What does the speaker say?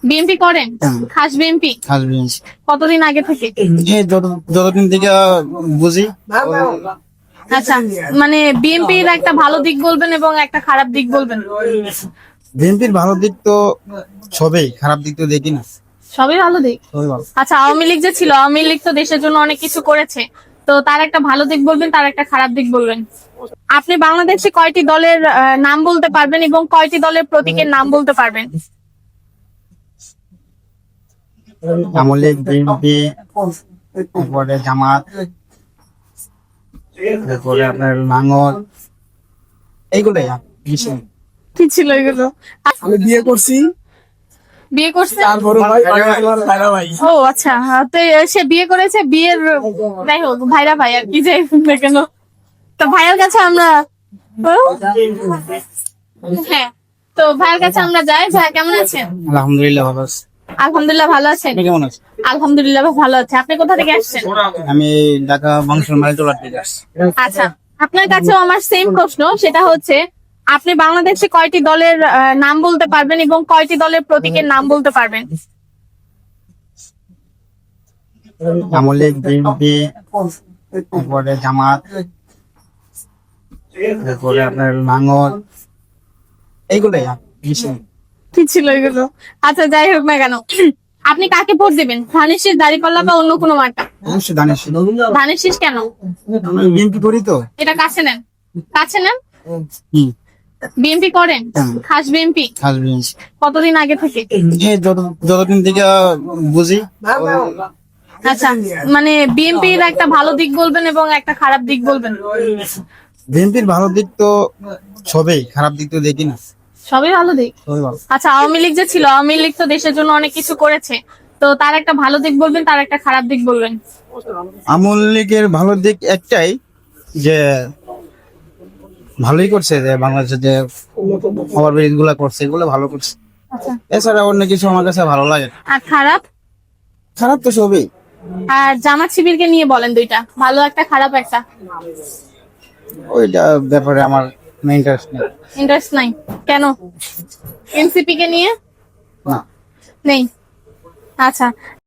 BNP করেন? খাস BNP? খাস বিএনপি। কতদিন আগে থেকে? এই যতদিন থেকে বুঝি। আচ্ছা, মানে বিএনপির একটা ভালো দিক বলবেন এবং একটা খারাপ দিক বলবেন। বিএনপির ভালো দিক তো সবই, খারাপ দিক তো দেখি না। সবই ভালো দিক। সবই ভালো। আচ্ছা, আওয়ামী লীগ যে ছিল, আওয়ামী লীগ তো দেশের জন্য অনেক কিছু করেছে, তো তার একটা ভালো দিক বলবেন, তার একটা খারাপ দিক বলবেন। আপনি বাংলাদেশে কয়টি দলের নাম বলতে পারবেন এবং কয়টি দলের প্রতীকের নাম বলতে পারবেন? আওয়ামী লীগ, বিএনপি, তারপরে জামাত, তারপরে আপনার লাঙ্গল, এইগুলোই বেশি। কি ছিল এগুলো? আমি বিয়ে করছি, বিয়ে করছে? তার বড় ভাই আমার ভাইরা ভাই। ও আচ্ছা, তো সে বিয়ে করেছে, বিয়ের যাই হোক ভাইরা ভাই আর কি যাই হোক না কেন, তো ভাইয়ের কাছে আমরা হ্যাঁ, তো ভাইয়ের কাছে আমরা যাই। ভাই কেমন আছেন? আলহামদুলিল্লাহ ভালো আছি। আলহামদুলিল্লাহ ভালো আছেন? আপনি কেমন আছেন? আলহামদুলিল্লাহ ভালো আছে। আপনি কোথা থেকে আসছেন? আমি ঢাকা বংশের মাইলটোলা থেকে আসছি। আচ্ছা, আপনার কাছেও আমার সেম প্রশ্ন, সেটা হচ্ছে আপনি বাংলাদেশে কয়টি দলের নাম বলতে পারবেন এবং কয়টি দলের প্রতীকের নাম বলতে পারবেন? আওয়ামী লীগ, বিএনপি, তারপরে জামাত, তারপরে আপনার লাঙ্গল, এইগুলোই বেশি। কি ছিল এগুলো? আচ্ছা, যাই হোক না কেন, আপনি কাকে ভোট দিবেন? ধানের শীষ, দাঁড়িপাল্লা বা অন্য কোনো মার্কা? অবশ্যই ধানের শীষ। ধানের শীষ কেন? আমি বিএনপি করি তো। এটা কাছে নেন, কাছে নেন। হুম। বিএনপি করেন? খাস বিএনপি? খাস বিএনপি। কতদিন আগে থেকে? এই যতদিন থেকে বুঝি। আচ্ছা, মানে বিএনপির একটা ভালো দিক বলবেন এবং একটা খারাপ দিক বলবেন। বিএনপির ভালো দিক তো সবই, খারাপ দিক তো দেখি না। সবই ভালো দিক। সবই ভালো। আচ্ছা, আওয়ামী লীগ যে ছিল, আওয়ামী লীগ তো দেশের জন্য অনেক কিছু করেছে, তো তার একটা ভালো দিক বলবেন, তার একটা খারাপ দিক বলবেন। আওয়ামী লীগের ভালো দিক একটাই, যে ভালোই করছে, যে বাংলাদেশে যে ওভারব্রিজ গুলা করছে এগুলো ভালো করছে। আচ্ছা, এছাড়া অন্য কিছু আমার কাছে ভালো লাগে না। আর খারাপ? খারাপ তো সবই। আর জামাত শিবিরকে নিয়ে বলেন দুইটা, ভালো একটা খারাপ একটা। ওইটা ব্যাপারে আমার ইন্টারেস্ট নেই। ইন্টারেস্ট নাই কেন? এনসিপি কে নিয়ে না। নেই? আচ্ছা।